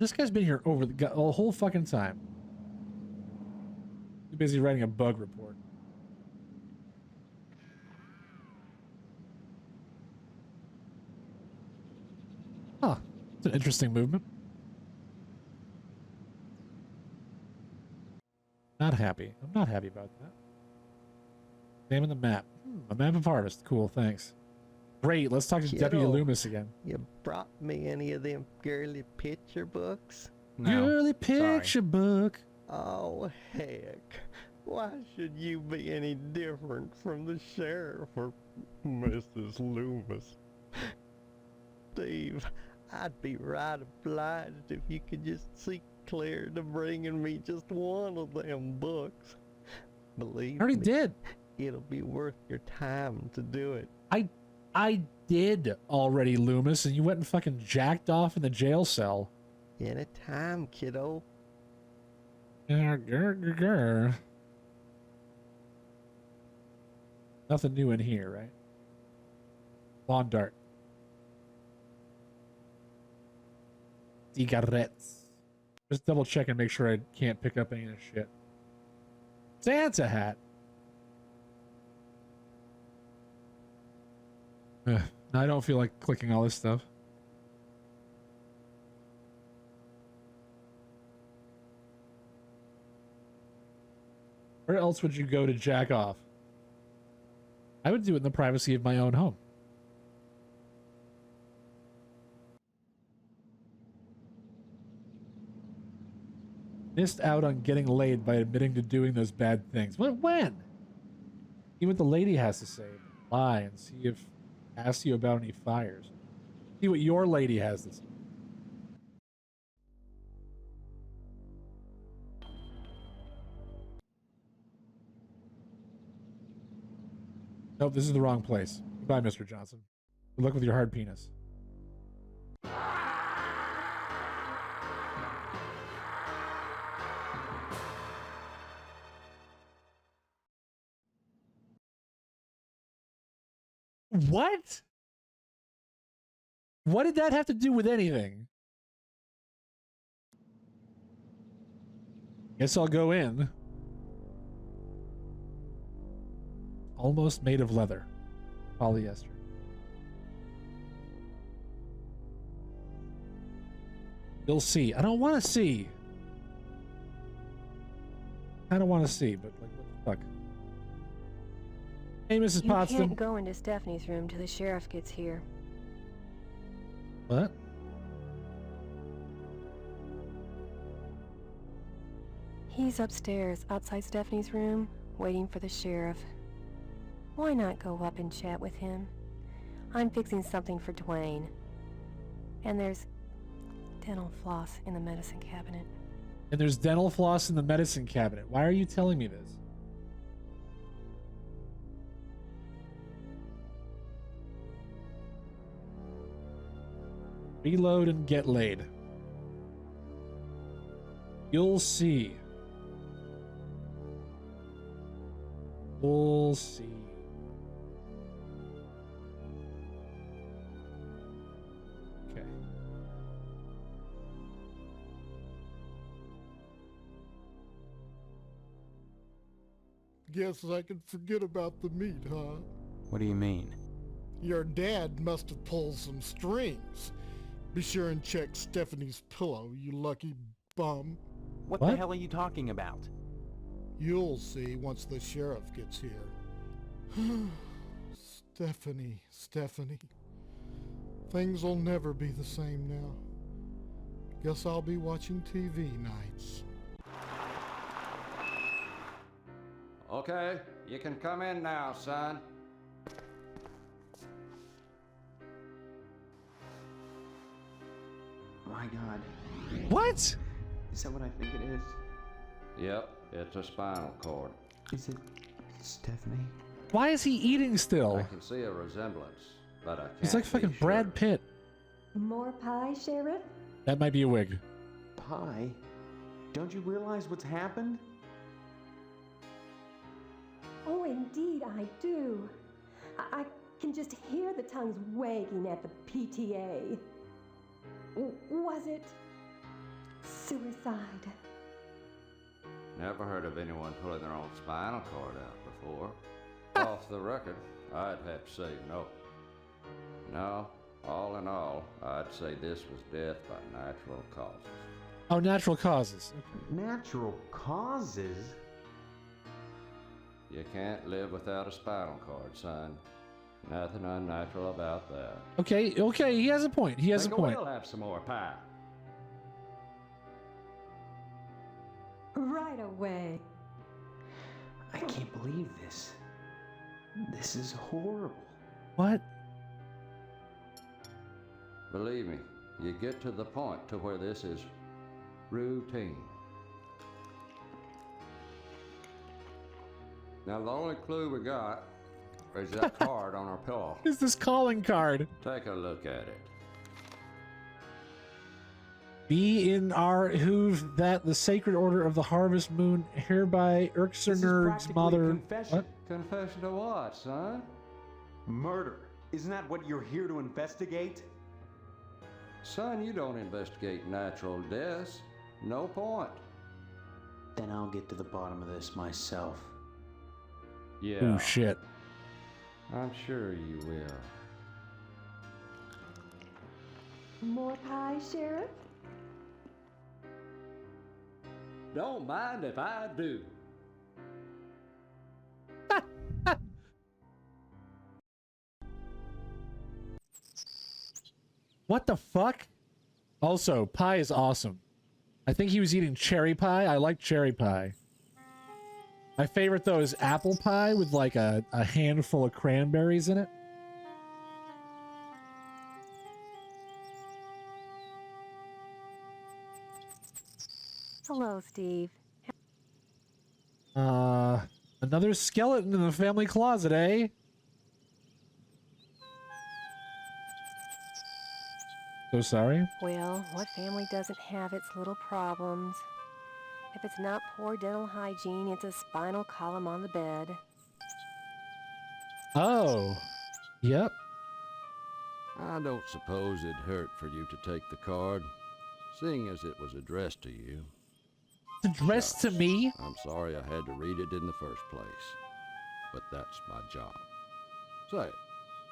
This guy's been here over the whole fucking time. He's busy writing a bug report. Huh. It's an interesting movement. Not happy. I'm not happy about that. Examine the map. A map of harvest. Cool, thanks. Great, let's talk to Deputy Loomis again. You brought me any of them girly picture books? No. Girly picture book. Oh, heck. Why should you be any different from the sheriff or Mrs. Loomis? Steve, I'd be right obliged if you could just see clear to bringing me just one of them books. Believe I already me, did. it'll be worth your time to do it. I did already, Loomis, and you went and fucking jacked off in the jail cell. Anytime, kiddo. Nothing new in here, right? Lawn dart. Cigarettes. Just double check and make sure I can't pick up any of this shit. Santa hat. I don't feel like clicking all this stuff. Where else would you go to jack off? I would do it in the privacy of my own home. Missed out on getting laid by admitting to doing those bad things. When? See what the lady has to say. Lie and see if asks you about any fires. See what your lady has to say. Nope, this is the wrong place. Goodbye, Mr. Johnson. Good luck with your hard penis. What? What did that have to do with anything? Guess I'll go in. Almost made of leather. Polyester. You'll see. I don't want to see. I don't want to see, but like, what the fuck? Hey, Mrs. Potsdam. You can't go into Stephanie's room till the sheriff gets here. What? He's upstairs, outside Stephanie's room, waiting for the sheriff. Why not go up and chat with him? I'm fixing something for Dwayne. And there's dental floss in the medicine cabinet. And there's dental floss in the medicine cabinet. Why are you telling me this? Reload and get laid. You'll see. We'll see. Okay. Guess I can forget about the meat, huh? What do you mean? Your dad must have pulled some strings. Be sure and check Stephanie's pillow, you lucky bum. What What? the hell are you talking about? You'll see once the sheriff gets here. Stephanie. Things will never be the same now. Guess I'll be watching TV nights. Okay, you can come in now, son. My God. What? Is that what I think it is? Yep, it's a spinal cord. Is it Stephanie? Why is he eating I still? can see a resemblance, but I can't He's like be fucking sure. Brad Pitt. More pie, Sheriff? That might be a wig. Pie? Don't you realize what's happened? Oh, indeed I do. I can just hear the tongues wagging at the PTA. Was it Suicide. Never heard of anyone pulling their own spinal cord out before. Off the record, I'd have to say no. No, all in all, I'd say this was death by natural causes. Oh, natural causes. Okay. Natural causes? You can't live without a spinal cord, son. Nothing unnatural about that. Okay, okay, he has a point. He has a Think point. we'll have some more pie. Right away. I can't believe this. This is horrible. What? Believe me, you get to the point to where this is routine. Now the only clue we got is that card on our pillow. Is this calling card? Take a look at it. Be in our who've that the sacred order of the harvest moon hereby This is Erkserner's practically a mother. confession. What? Confession to what, son? Murder. Isn't that what you're here to investigate? Son, you don't investigate natural deaths. No point. Then I'll get to the bottom of this myself. Yeah, Oh shit. I'm sure you will. More pie, Sheriff? Don't mind if I do. What the fuck? Also, pie is awesome. I think he was eating cherry pie. I like cherry pie. My favorite though is apple pie with like a handful of cranberries in it. Hello, Steve. Another skeleton in the family closet, eh? So sorry. Well, what family doesn't have its little problems? If it's not poor dental hygiene, it's a spinal column on the bed. Oh. Yep. I don't suppose it'd hurt for you to take the card, seeing as it was addressed to you. Addressed to me? I'm sorry I had to read it in the first place, but that's my job. Say,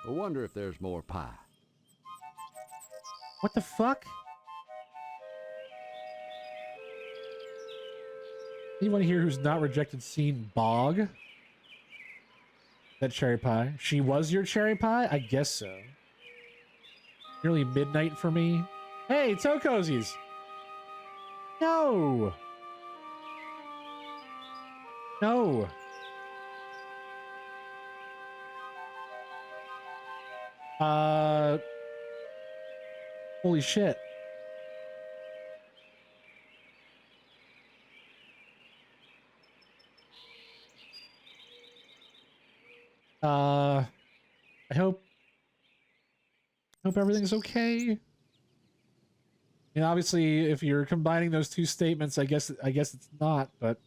I wonder if there's more pie. What the fuck? Anyone here who's not rejected seen Bog? That cherry pie. She was your cherry pie? I guess so. Nearly midnight for me. Hey, toe cozies! No! No! Holy shit. I hope everything's okay. And obviously, if you're combining those two statements, I guess it's not, but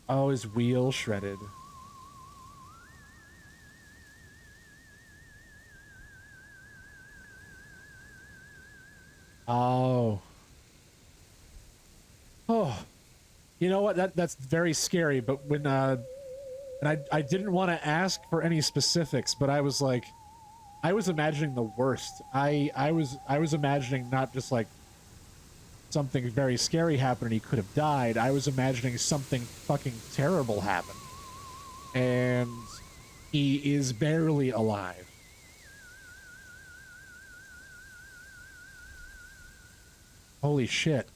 oh, his wheel shredded. Oh. Oh. You know what? That's very scary, but when and I didn't want to ask for any specifics, but I was like I was imagining the worst. I was imagining not just like something very scary happened and he could have died. I was imagining something fucking terrible happened. And he is barely alive. Holy shit.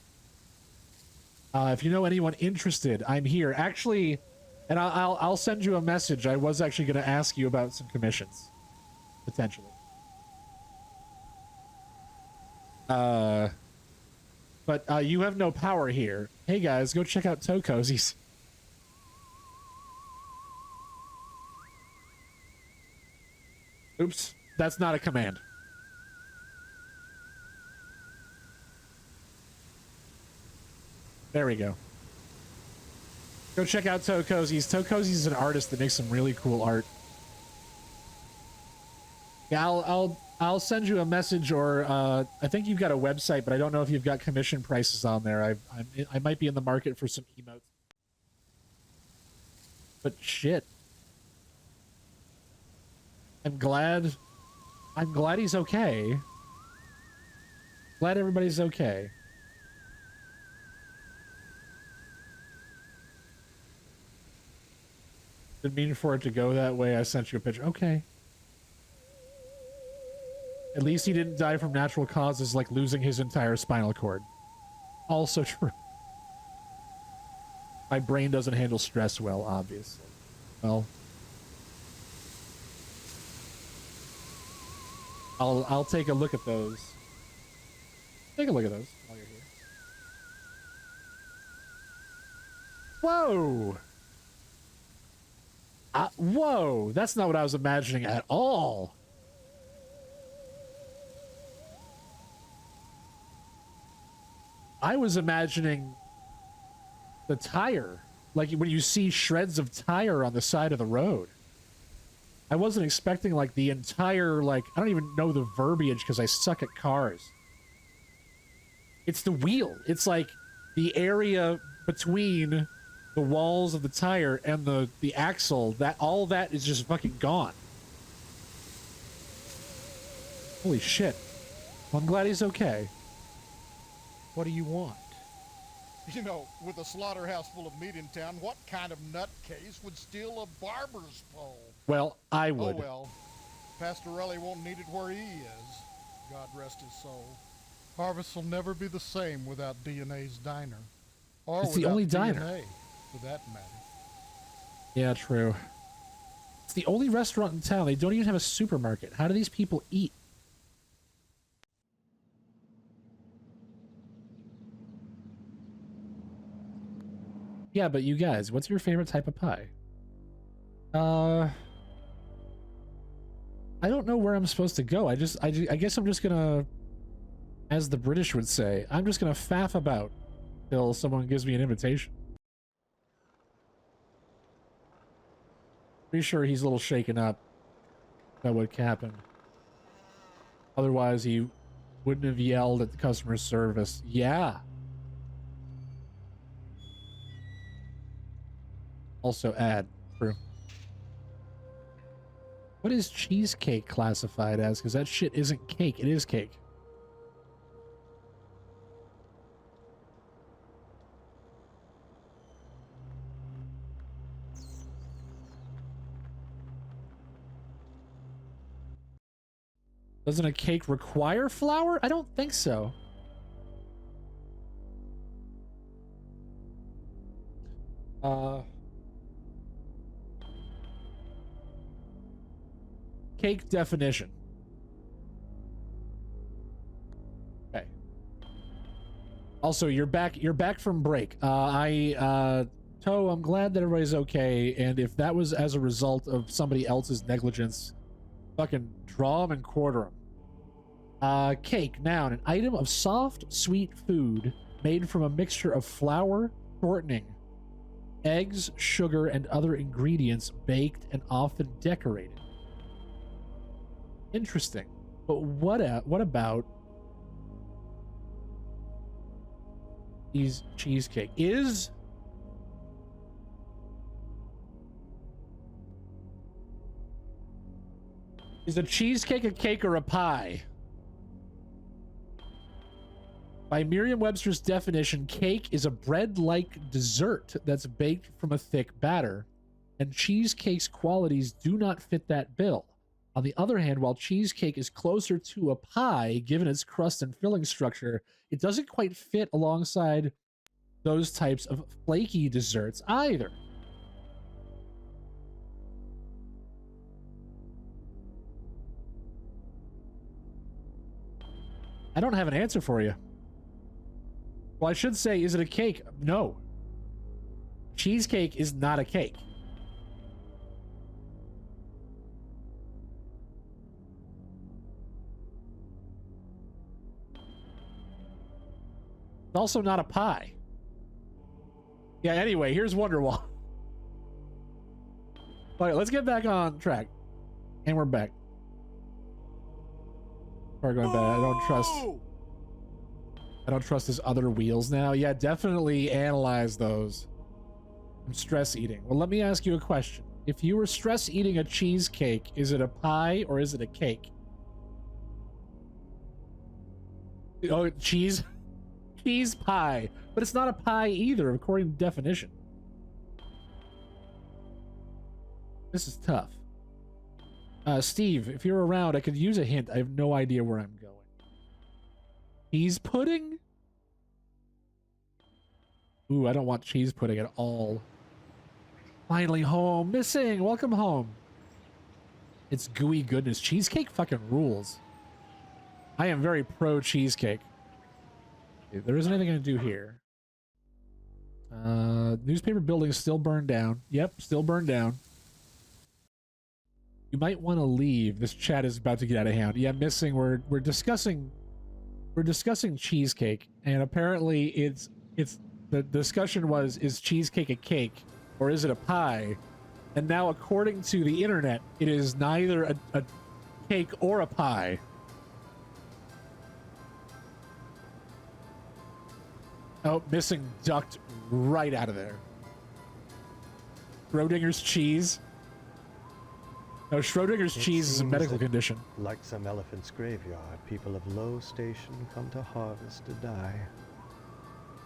If you know anyone interested, I'm here. Actually, and I'll send you a message. I was actually going to ask you about some commissions. Potentially. But you have no power here. Hey guys, go check out Toe Cozies. Oops, that's not a command. There we go. Go check out Toe Cozy's. Toe Cozy's an artist that makes some really cool art. Yeah, I'll send you a message, or I think you've got a website, but I don't know if you've got commission prices on there. I might be in the market for some emotes. But shit. I'm glad he's okay. Glad everybody's okay. Didn't mean for it to go that way. I sent you a picture. Okay. At least he didn't die from natural causes like losing his entire spinal cord. Also true. My brain doesn't handle stress well, obviously. Well, I'll take a look at those. Take a look at those while you're here. Whoa! Whoa! That's not what I was imagining at all. I was imagining the tire, like when you see shreds of tire on the side of the road. I wasn't expecting like the entire, like, I don't even know the verbiage because I suck at cars. It's the wheel. It's like the area between the walls of the tire and the axle, that all that is just fucking gone. Holy shit. Well, I'm glad he's okay. What do you want? You know, with a slaughterhouse full of meat in town, what kind of nutcase would steal a barber's pole? Well, I would. Oh well. Pastorelli won't need it where he is. God rest his soul. Harvest will never be the same without DNA's diner. Or It's the without only DNA, diner. for that matter. Yeah, true. It's the only restaurant in town. They don't even have a supermarket. How do these people eat? Yeah, but you guys, what's your favorite type of pie? I don't know where I'm supposed to go. I guess I'm just gonna, as the British would say, I'm just gonna faff about till someone gives me an invitation. Pretty sure he's a little shaken up about what happened. Otherwise, he wouldn't have yelled at the customer service. Yeah. Also add. True. What is cheesecake classified as? Because that shit isn't cake. It is cake. Doesn't a cake require flour? I don't think so. Cake definition. Okay. Also, you're back from break. Toe, I'm glad that everybody's okay, and if that was as a result of somebody else's negligence, fucking draw them and quarter them. Cake, noun, an item of soft, sweet food made from a mixture of flour, shortening, eggs, sugar, and other ingredients, baked and often decorated. Interesting. But what about these cheesecake? Is a cheesecake a cake or a pie? By Merriam-Webster's definition, cake is a bread-like dessert that's baked from a thick batter, and cheesecake's qualities do not fit that bill. On the other hand, while cheesecake is closer to a pie, given its crust and filling structure, it doesn't quite fit alongside those types of flaky desserts either. I don't have an answer for you. Well, I should say, is it a cake? No. Cheesecake is not a cake. It's also not a pie. Yeah, anyway, here's Wonderwall. All right, let's get back on track. And we're back. Car going bad. I don't trust his other wheels now. Yeah, definitely analyze those. I'm stress eating. Well, let me ask you a question. If you were stress eating a cheesecake, is it a pie or is it a cake? Oh, cheese pie. But it's not a pie either, according to definition. This is tough. Steve, if you're around, I could use a hint. I have no idea where I'm going. Cheese pudding? Ooh, I don't want cheese pudding at all. Finally home. Missing. Welcome home. It's gooey goodness. Cheesecake fucking rules. I am very pro cheesecake. There isn't anything I can do here. Newspaper building is still burned down. Yep, still burned down. You might want to leave. This chat is about to get out of hand. Yeah, missing. We're discussing cheesecake, and apparently it's the discussion was, is cheesecake a cake or is it a pie? And now, according to the internet, it is neither a cake or a pie. Oh, missing ducked right out of there. Schrodinger's cheese. No, Schrodinger's cheese is a medical condition. Like some elephant's graveyard, people of low station come to harvest to die.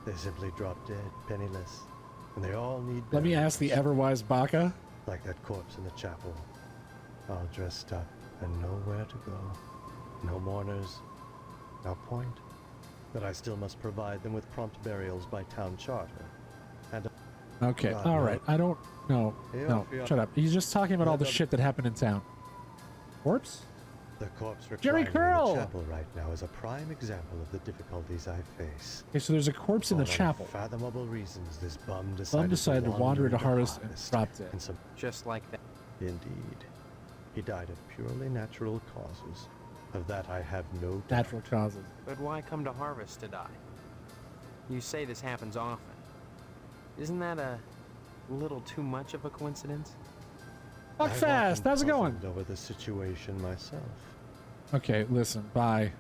They simply drop dead, penniless, and they all need Let me ask the ever-wise Baka. like that corpse in the chapel, all dressed up and nowhere to go. No mourners, no point. But I still must provide them with prompt burials by town charter. And Okay, God, all no. right. I don't... No, no, shut up. He's just talking about all the shit that happened in town. Corpse? the corpse Jerry reclining in Curl! the chapel right now is a prime example of the difficulties I face. Okay, so there's a corpse in the chapel. For unfathomable reasons, this bum decided to wander into harvest and dropped it. And some Just like that. Indeed. He died of purely natural causes. Of that I have no doubt. Natural causes. But why come to harvest to die? You say this happens often. Isn't that a little too much of a coincidence? Fuck I've fast! often How's it going? puzzled over the situation myself. Okay, listen, bye.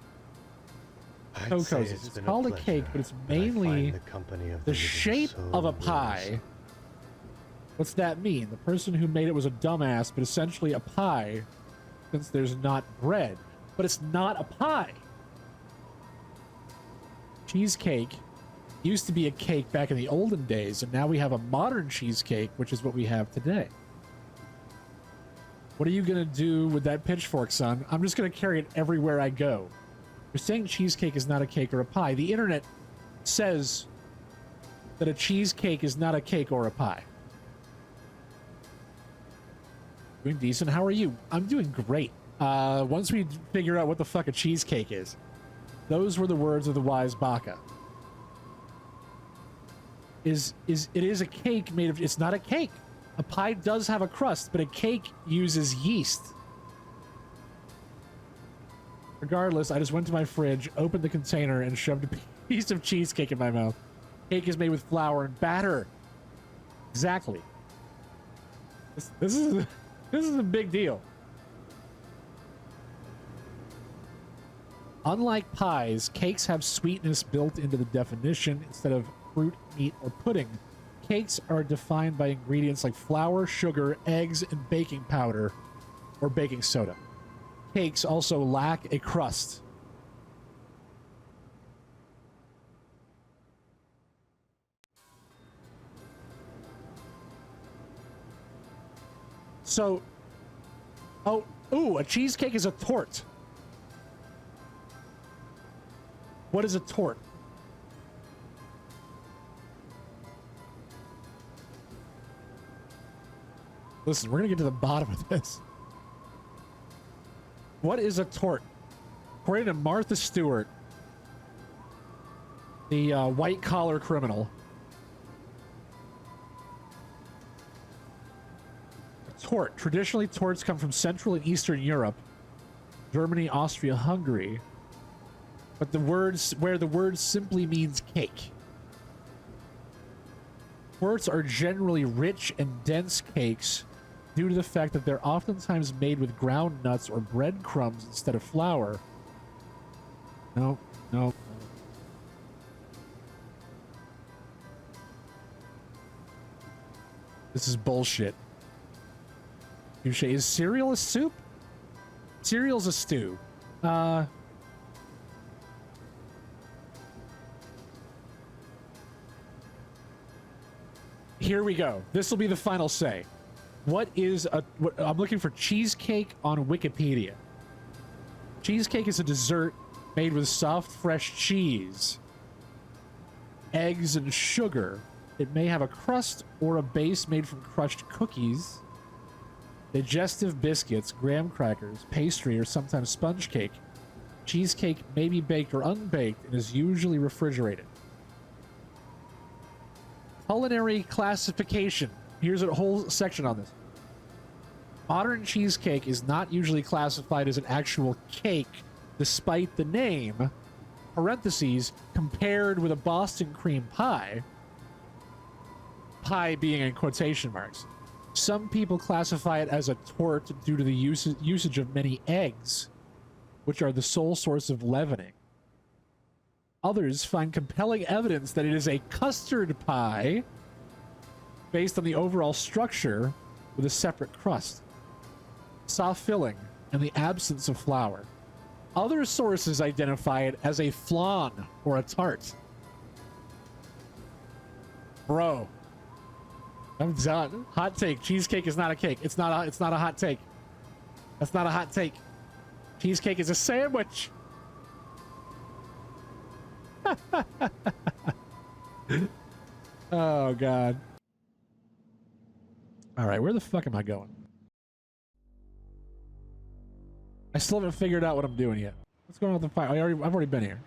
I'd So say cozy. it's It's been called a pleasure, cake, but it's but I find mainly the company of the living shape so of a wearisome. pie. What's that mean? The person who made it was a dumbass, but essentially a pie, since there's not bread. But it's not a pie. Cheesecake used to be a cake back in the olden days, and now we have a modern cheesecake, which is what we have today. What are you gonna do with that pitchfork, son? I'm just gonna carry it everywhere I go. You're saying cheesecake is not a cake or a pie. The internet says that a cheesecake is not a cake or a pie. Doing decent. How are you? I'm doing great. Once we figure out what the fuck a cheesecake is. Those were the words of the wise Baka. It is a cake made of... It's not a cake. A pie does have a crust, but a cake uses yeast. Regardless, I just went to my fridge, opened the container, and shoved a piece of cheesecake in my mouth. Cake is made with flour and batter. Exactly. This is a big deal. Unlike pies, cakes have sweetness built into the definition instead of fruit, meat, or pudding. Cakes are defined by ingredients like flour, sugar, eggs, and baking powder or baking soda. Cakes also lack a crust. So, a cheesecake is a tort. What is a tort? Listen, we're gonna get to the bottom of this. What is a tort? According to Martha Stewart, the white-collar criminal, a tort. Traditionally, torts come from Central and Eastern Europe, Germany, Austria, Hungary, but the word simply means cake. Torts are generally rich and dense cakes due to the fact that they're oftentimes made with ground nuts or breadcrumbs instead of flour. No, no. This is bullshit. Touche. Is cereal a soup? Cereal's a stew. Here we go. This will be the final say. What is a... I'm looking for cheesecake on Wikipedia. Cheesecake is a dessert made with soft, fresh cheese, eggs, and sugar. It may have a crust or a base made from crushed cookies, digestive biscuits, graham crackers, pastry, or sometimes sponge cake. Cheesecake may be baked or unbaked and is usually refrigerated. Culinary classification. Here's a whole section on this. Modern cheesecake is not usually classified as an actual cake, despite the name, parentheses, compared with a Boston cream pie, pie being in quotation marks. Some people classify it as a tort due to the usage of many eggs, which are the sole source of leavening. Others find compelling evidence that it is a custard pie based on the overall structure with a separate crust, soft filling, and the absence of flour. Other sources identify it as a flan or a tart. Bro, I'm done. Hot take. Cheesecake is not a cake. It's not a hot take. That's not a hot take. Cheesecake is a sandwich. Oh, God. All right, where the fuck am I going? I still haven't figured out what I'm doing yet. What's going on with the fire? I've already been here.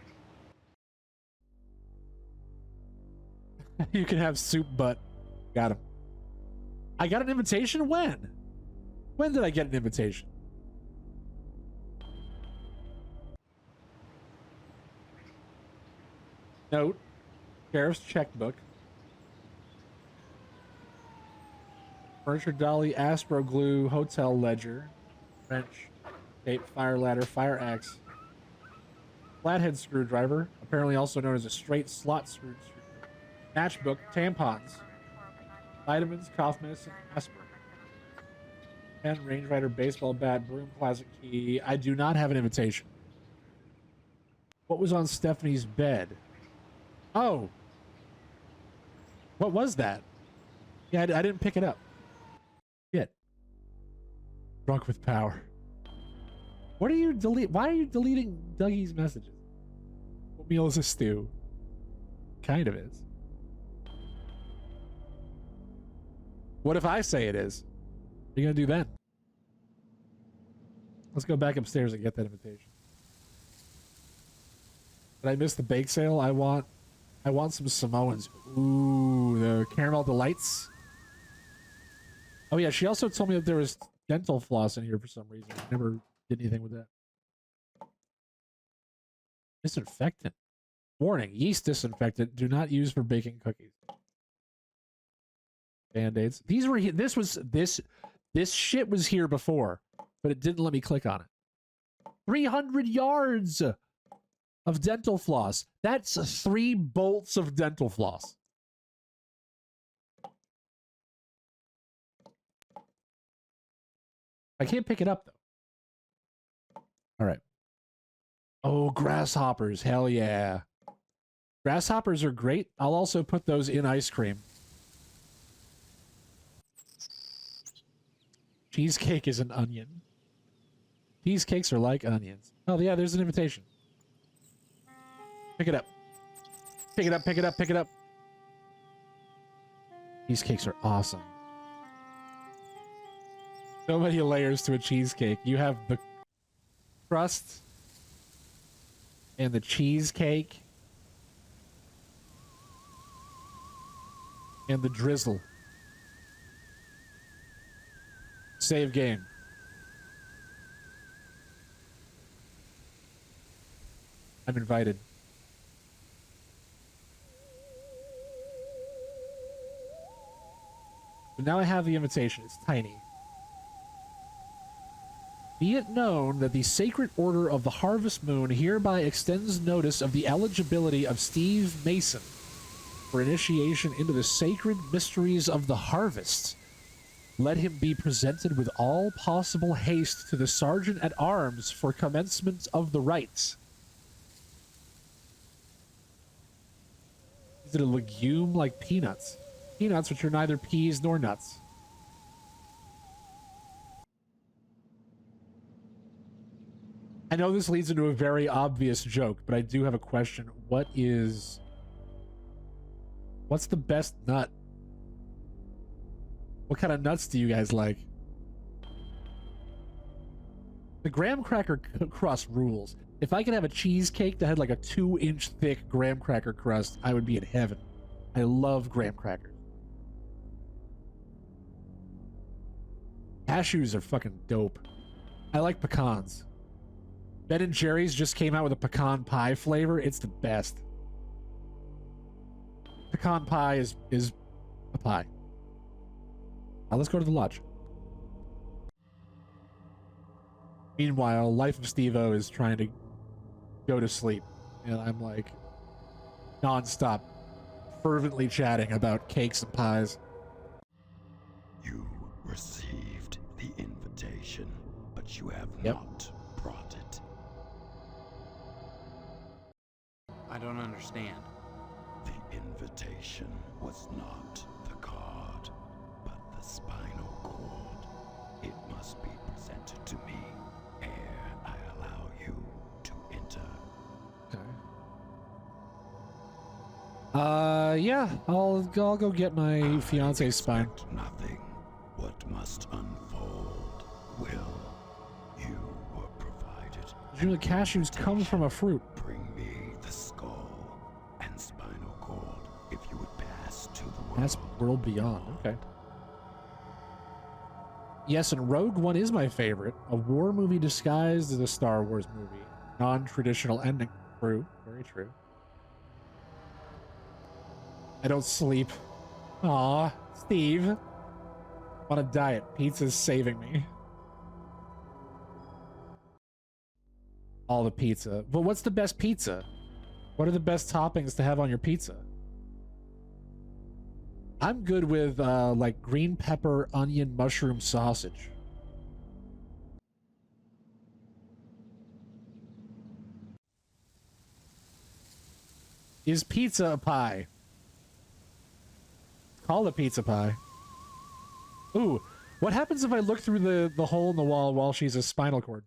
You can have soup butt. Got him. I got an invitation? When? When did I get an invitation? Note. Sheriff's checkbook. Furniture dolly, Aspro glue, hotel ledger, wrench, tape, fire ladder, fire axe, flathead screwdriver, apparently also known as a straight slot screwdriver, matchbook, tampons, vitamins, cough medicine, aspirin, pen, Range Rider, baseball bat, broom, closet key. I do not have an invitation. What was on Stephanie's bed? Oh. What was that? Yeah, I didn't pick it up. Shit. Drunk with power. What are you why are you deleting Dougie's messages? What meal is a stew? Kind of is. What if I say it is? What are you gonna do then? Let's go back upstairs and get that invitation. Did I miss the bake sale? I want some Samoans. Ooh, the caramel delights. Oh yeah, she also told me that there was dental floss in here for some reason. I never did anything with that. Disinfectant. Warning, yeast disinfectant. Do not use for baking cookies. Band-aids. These were here. This shit was here before, but it didn't let me click on it. 300 yards of dental floss. That's 3 bolts of dental floss. I can't pick it up, though. All right. Oh, grasshoppers. Hell yeah. Grasshoppers are great. I'll also put those in ice cream. Cheesecake is an onion. Cheesecakes are like onions. Oh, yeah, there's an invitation. Pick it up. Pick it up, pick it up, pick it up. Cheesecakes are awesome. So many layers to a cheesecake. You have the crust and the cheesecake and the drizzle. Save game. I'm invited. But now I have the invitation. It's tiny. Be it known that the Sacred Order of the Harvest Moon hereby extends notice of the eligibility of Steve Mason for initiation into the sacred mysteries of the harvest. Let him be presented with all possible haste to the Sergeant at Arms for commencement of the rites. Is it a legume like peanuts? Peanuts, which are neither peas nor nuts. I know this leads into a very obvious joke, but I do have a question. What's the best nut? What kind of nuts do you guys like? The graham cracker crust rules. If I could have a cheesecake that had like a 2-inch thick graham cracker crust, I would be in heaven. I love graham crackers. Cashews are fucking dope. I like pecans. Ben & Jerry's just came out with a pecan pie flavor. It's the best. Pecan pie is a pie. Now let's go to the lodge. Meanwhile, Life of Steve-O is trying to go to sleep. And I'm like non-stop fervently chatting about cakes and pies. You received the invitation, but you have Yep. not brought it. I don't understand. The invitation was not the card, but the spinal cord. It must be presented to me ere I allow you to enter. Okay. Yeah, I'll go get my fiance's spine. Expect nothing. What must unfold will. You were provided. Usually cashews come from a fruit. Bring me the skull and spinal cord if you would pass to the world. That's World Beyond. Okay. Yes, and Rogue One is my favorite. A war movie disguised as a Star Wars movie. Non-traditional ending. True. Very true. I don't sleep. Aw, Steve. On a diet. Pizza's saving me. All the pizza. But what's the best pizza? What are the best toppings to have on your pizza? I'm good with like green pepper, onion, mushroom sausage. Is pizza a pie? Call it pizza pie. Ooh, what happens if I look through the hole in the wall while she's a spinal cord?